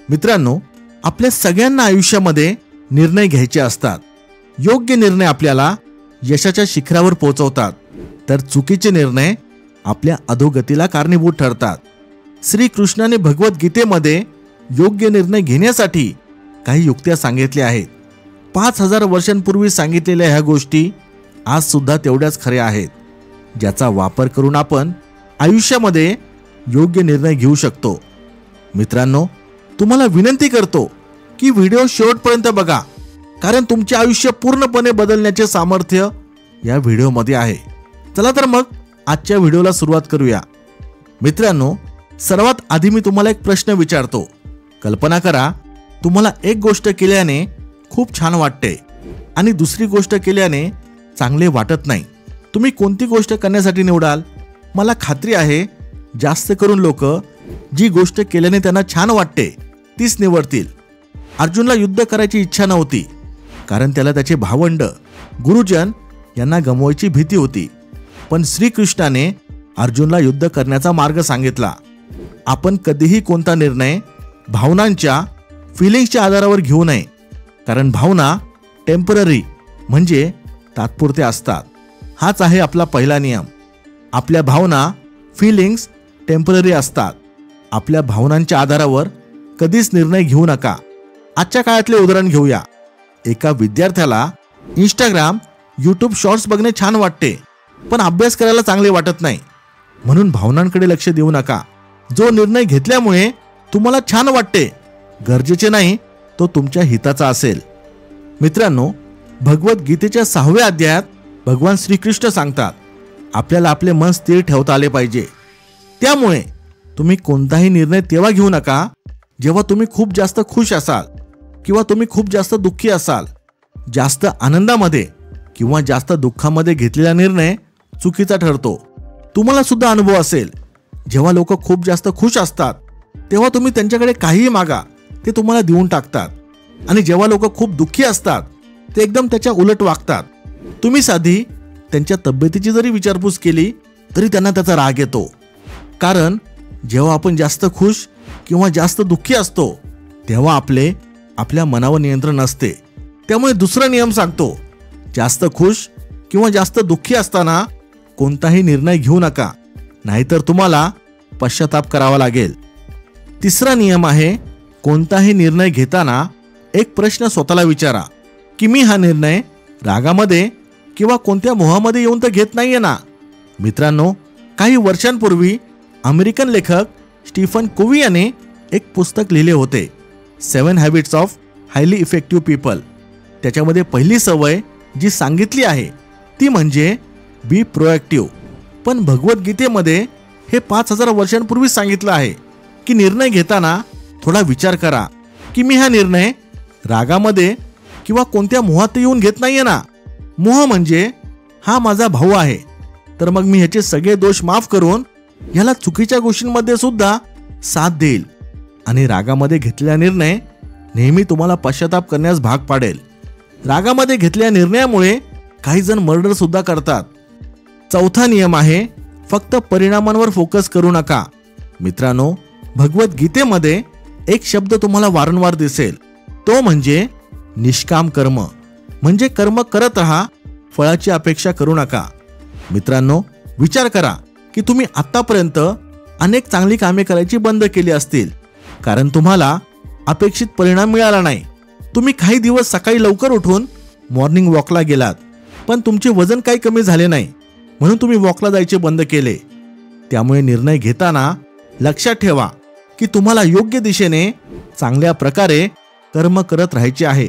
मित्रांनो, आपल्या सगळ्यांना आयुष्यामध्ये निर्णय घ्यायचे असतात. योग्य निर्णय आपल्याला यशाच्या शिखरावर पोहोचवतात, तर चुकीचे निर्णय आपल्या अधोगतीला कारणीभूत ठरतात. श्रीकृष्णाने भगवद्गीतेमध्ये योग्य निर्णय घेण्यासाठी काही युक्त्या सांगितल्या आहेत. 5000 वर्षांपूर्वी सांगितलेल्या ह्या गोष्टी आज सुद्धा तेवढ्याच खऱ्या आहेत, ज्याचा वापर करून आपण आयुष्यामध्ये योग्य निर्णय घेऊ शकतो. मित्रांनो, तुम्हाला विनंती करतो की व्हिडिओ शेवटपर्यंत बघा, कारण तुमचे आयुष्य पूर्णपणे बदलण्याचे सामर्थ्य या व्हिडिओमध्ये आहे. चला तर मग आजच्या व्हिडिओला सुरुवात करूया. मित्रांनो, सर्वात आधी मी तुम्हाला एक प्रश्न विचारतो. कल्पना करा, तुम्हाला एक गोष्ट केल्याने खूप छान वाटते आणि दुसरी गोष्ट केल्याने चांगले वाटत नाही. तुम्ही कोणती गोष्ट करण्यासाठी निवडाल? मला खात्री आहे जास्त करून लोक जी गोष्ट केल्याने त्यांना छान वाटते तीच निवडतील. अर्जुनला युद्ध करायची इच्छा नव्हती, कारण त्याला त्याचे भावंड गुरुजन यांना गमवायची भीती होती. पण श्रीकृष्णाने अर्जुनला युद्ध करण्याचा मार्ग सांगितला. आपण कधीही कोणता निर्णय भावनांच्या फिलिंग्सच्या आधारावर घेऊ नये, कारण भावना टेम्पररी म्हणजे तात्पुरत्या असतात. हाच आहे आपला पहिला नियम. आपल्या भावना फिलिंग्स टेम्पररी असतात. आपल्या भावनांच्या आधारावर कधीच निर्णय घेऊ नका. आजच्या काळातले उदाहरण घेऊया. एका विद्यार्थ्याला इंस्टाग्राम, यूट्यूब शॉर्ट्स बघणे छान वाटते, पण अभ्यास करायला चांगले वाटत नाही. म्हणून भावनांकडे लक्ष देऊ नका. जो निर्णय घेतल्यामुळे तुम्हाला छान वाटते गरजेचे नाही तो तुमच्या हिताचा असेल. मित्रांनो, भगवद्गीतेच्या 6व्या अध्यायात भगवान श्रीकृष्ण सांगतात, आपल्याला आपले मन स्थिर ठेवता आले पाहिजे. त्यामुळे तुम्ही कोणताही निर्णय तेव्हा घेऊ नका जेव्हा तुम्ही खूप जास्त खुश असाल किंवा तुम्ही खूप जास्त दुःखी असाल. जास्त आनंदामध्ये किंवा जास्त दुःखामध्ये घेतलेला निर्णय चुकीचा ठरतो. तुम्हाला सुद्धा अनुभव असेल, जेव्हा लोक खूप जास्त खुश असतात तेव्हा तुम्ही त्यांच्याकडे काहीही मागा ते तुम्हाला देऊन टाकतात, आणि जेव्हा लोक खूप दुःखी असतात ते एकदम त्याच्या उलट वागतात. तुम्ही साधी त्यांच्या तब्येतीची जरी विचारपूस केली तरी त्यांना त्याचा राग येतो. कारण जेव्हा आपण जास्त खुश किंवा जास्त दुःखी असतो तेव्हा आपल्या मनावर नियंत्रण नसते. त्यामुळे दुसरा नियम सांगतो, जास्त खुश किंवा जास्त दुःखी असताना कोणताही निर्णय घेऊ नका, नाहीतर तुम्हाला पश्चाताप करावा लागेल. तिसरा नियम आहे, कोणताही निर्णय घेताना एक प्रश्न स्वतःला विचारा की मी हा निर्णय रागामध्ये किंवा कोणत्या मोहामध्ये येऊन तर घेत नाहीये ना. मित्रांनो, काही वर्षांपूर्वी अमेरिकन लेखक स्टीफन कोव्ही याने एक पुस्तक लिहिले होते, 7 habits of highly effective people. त्याच्यामध्ये पहिली सवय जी सांगितली आहे ती म्हणजे बी प्रोएक्टिव्ह. पण भगवद्गीतेमध्ये हे 5000 वर्षांपूर्वी सांगितलं आहे की निर्णय घेताना थोडा विचार करा की मी हा निर्णय रागामध्ये किंवा कोणत्या मोहात येऊन घेत नाहीये ना. मोह म्हणजे हा माझा भाऊ आहे, तर मग मी ह्याचे सगळे दोष माफ करून ह्याला चुकीच्या गोष्टींमध्ये सुद्धा साथ देईल. आणि रागामध्ये घेतलेला निर्णय नेहमी तुम्हाला पश्चाताप करण्यास भाग पाडेल. रागामध्ये घेतलेल्या निर्णयामुळे काही जण मर्डर सुद्धा करतात. चौथा नियम आहे, फक्त परिणामांवर फोकस करू नका. मित्रांनो, भगवद्गीतेमध्ये एक शब्द तुम्हाला वारंवार दिसेल, तो म्हणजे निष्काम कर्म. म्हणजे कर्म करत राहा, फळाची अपेक्षा करू नका. मित्रांनो, विचार करा की तुम्ही आतापर्यंत अनेक चांगली कामे करायची बंद केली असतील, कारण तुम्हाला अपेक्षित परिणाम मिळाला नाही. तुम्ही काही दिवस सकाळी लवकर उठून मॉर्निंग वॉकला गेलात, पण तुमचे वजन काही कमी झाले नाही, म्हणून तुम्ही वॉकला जायचे बंद केले. त्यामुळे निर्णय घेताना लक्षात ठेवा की तुम्हाला योग्य दिशेने चांगल्या प्रकारे कर्म करत राहायचे आहे.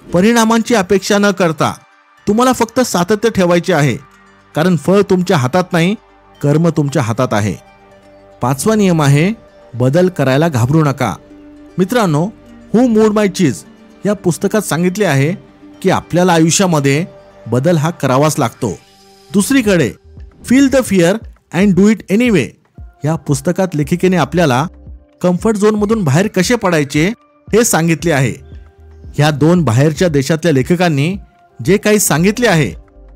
परिणामांची अपेक्षा न करता तुम्हाला फक्त सातत्य ठेवायचे आहे, कारण फळ तुमच्या हातात नाही, कर्म तुमच्या हातात आहे. 5वा नियम आहे, बदल करायला घाबरू नका. मित्रांनो, हू मूड माय चीज या पुस्तकात सांगितले आहे की आपल्याला आयुष्यामध्ये बदल हा करावाच लागतो. दुसरीकडे feel the fear and do it anyway या पुस्तकात लेखिकेने आपल्याला कम्फर्ट झोनमधून बाहेर कसे पडायचे हे सांगितले आहे. ह्या 2 बाहेरच्या देशातल्या लेखकांनी जे काही सांगितले आहे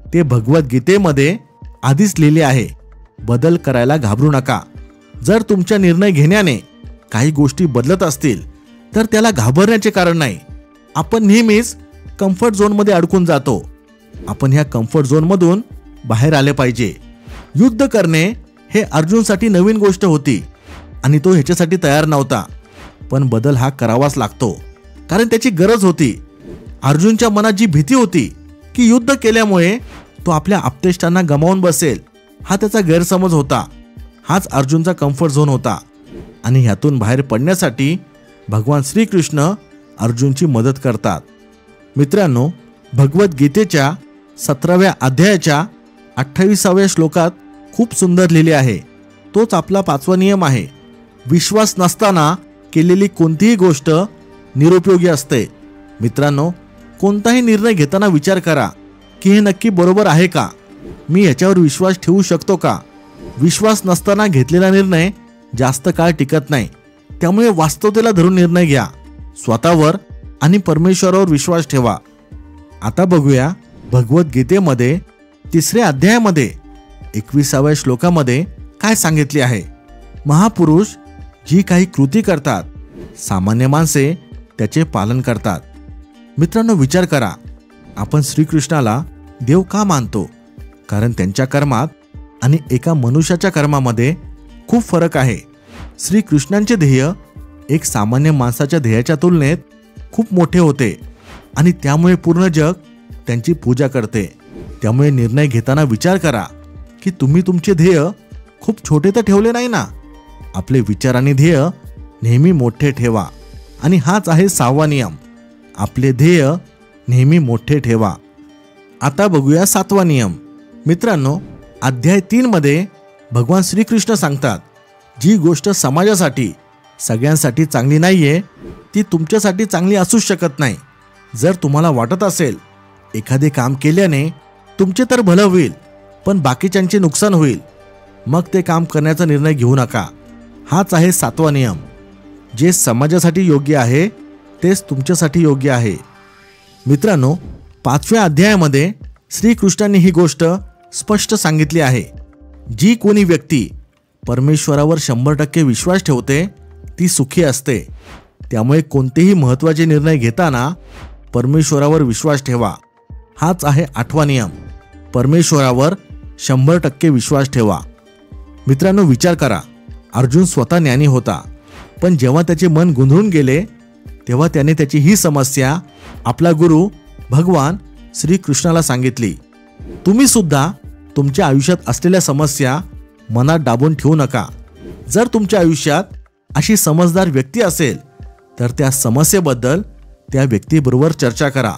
ते भगवद्गीतेमध्ये आधीच लिहिले आहे. बदल करायला घाबरू नका. जर तुमच्या निर्णय घेण्याने काही गोष्टी बदलत असतील तर त्याला घाबरण्याचे कारण नाही. आपण नेहमीच कम्फर्ट झोनमध्ये अडकून जातो. आपण ह्या कम्फर्ट झोनमधून बाहेर आले पाहिजे. युद्ध करणे हे अर्जुनसाठी नवीन गोष्ट होती आणि तो ह्याच्यासाठी तयार नव्हता. पण बदल हा करावाच लागतो, कारण त्याची गरज होती. अर्जुनच्या मनात जी भीती होती की युद्ध केल्यामुळे तो आपल्या आप्तेष्टांना गमावून बसेल, हा त्याचा गैरसमज होता. हाच अर्जुनचा कम्फर्ट झोन होता आणि ह्यातून बाहेर पडण्यासाठी भगवान श्रीकृष्ण अर्जुनची मदत करतात. मित्रांनो, भगवद्गीतेच्या 17व्या अध्यायाच्या 28व्या श्लोकात खूप सुंदर लिहिले आहे. तोच आपला 5वा नियम आहे. विश्वास नसताना केलेली कोणतीही गोष्ट निरुपयोगी असते. मित्रांनो, कोणताही निर्णय घेताना विचार करा की हे नक्की बरोबर आहे का? मी याच्यावर विश्वास ठेवू शकतो का? विश्वास नसताना घेतलेला निर्णय जास्त काळ टिकत नाही. त्यामुळे वास्तवतेला धरून निर्णय घ्या. स्वतःवर आणि परमेश्वरावर विश्वास ठेवा. आता बघूया भगवद्गीतेमध्ये 3ऱ्या अध्यायामध्ये 21व्या श्लोकामध्ये काय सांगितले आहे. महापुरुष जी काही कृती करतात, सामान्य माणसे त्याचे पालन करतात. मित्रांनो, विचार करा, आपण श्रीकृष्णाला देव का मानतो? कारण त्यांच्या कर्मात आणि एका मनुष्याच्या कर्मामध्ये खूप फरक आहे. श्रीकृष्णांचे ध्येय एक सामान्य माणसाच्या ध्येयाच्या तुलनेत खूप मोठे होते आणि त्यामुळे पूर्ण जग त्यांची पूजा करते. त्यामुळे निर्णय घेताना विचार करा की तुम्ही तुमचे ध्येय खूप छोटे तर ठेवले नाही ना. आपले विचार आणि ध्येय नेहमी मोठे ठेवा. आणि हाच आहे 6वा नियम. आपले ध्येय नेहमी मोठे ठेवा. आता बघूया 7वा नियम. मित्रांनो, अध्याय 3 मध्ये भगवान श्रीकृष्ण सांगतात, जी गोष्ट समाजासाठी सगळ्यांसाठी चांगली नाहीये ती तुमच्यासाठी चांगली असूच शकत नाही. जर तुम्हाला वाटत असेल एखादे काम केल्याने तुमचे तर भलं होईल पण बाकीच्यांचे नुकसान होईल, मग ते काम करण्याचा निर्णय घेऊ नका. हाच आहे 7वा नियम. जे समाजासाठी योग्य आहे तेच तुमच्यासाठी योग्य आहे. मित्रांनो, 5व्या अध्यायामध्ये श्रीकृष्णांनी ही गोष्ट स्पष्ट सांगितली आहे. जी कोणी व्यक्ती परमेश्वरावर 100% विश्वास ठेवते ती सुखी असते. त्यामुळे कोणतेही महत्त्वाचे निर्णय घेताना परमेश्वरावर विश्वास ठेवा. हाच आहे 8वा नियम. परमेश्वरावर 100% विश्वास ठेवा. मित्रांनो, विचार करा, अर्जुन स्वतः ज्ञानी होता, पण जेव्हा त्याचे मन गोंधळून गेले तेव्हा त्याने त्याची ही समस्या आपला गुरु भगवान श्रीकृष्णाला सांगितली. तुम्ही सुद्धा तुमच्या आयुष्यात असलेल्या समस्या मनात दाबून ठेवू नका. जर तुमच्या आयुष्यात अशी समजदार व्यक्ती असेल तर त्या समस्येबद्दल त्या व्यक्तीबरोबर चर्चा करा.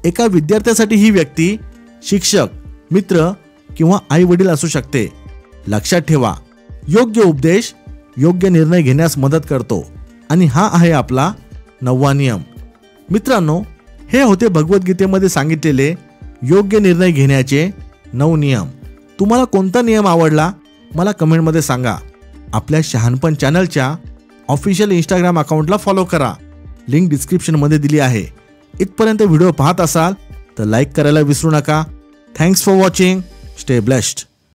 एका विद्यार्थ्यासाठी ही व्यक्ती शिक्षक, मित्र किंवा आई वडील असू शकते. लक्षात ठेवा, योग्य उपदेश योग्य निर्णय घेण्यास मदत करतो आणि हा आहे आपला 9वा नियम. मित्रांनो, हे होते भगवद्गीतेमध्ये सांगितलेले योग्य निर्णय घेण्याचे 9 नियम. तुम्हाला कोणता नियम आवडला मला कमेंटमध्ये सांगा. आपल्या शहाणपण चॅनलच्या ऑफिशियल इंस्टाग्राम अकाउंटला फॉलो करा. लिंक डिस्क्रिप्शनमध्ये दिली आहे. इथपर्यंत व्हिडिओ पाहत असाल तर लाईक करायला विसरू नका. Thanks for watching. Stay blessed.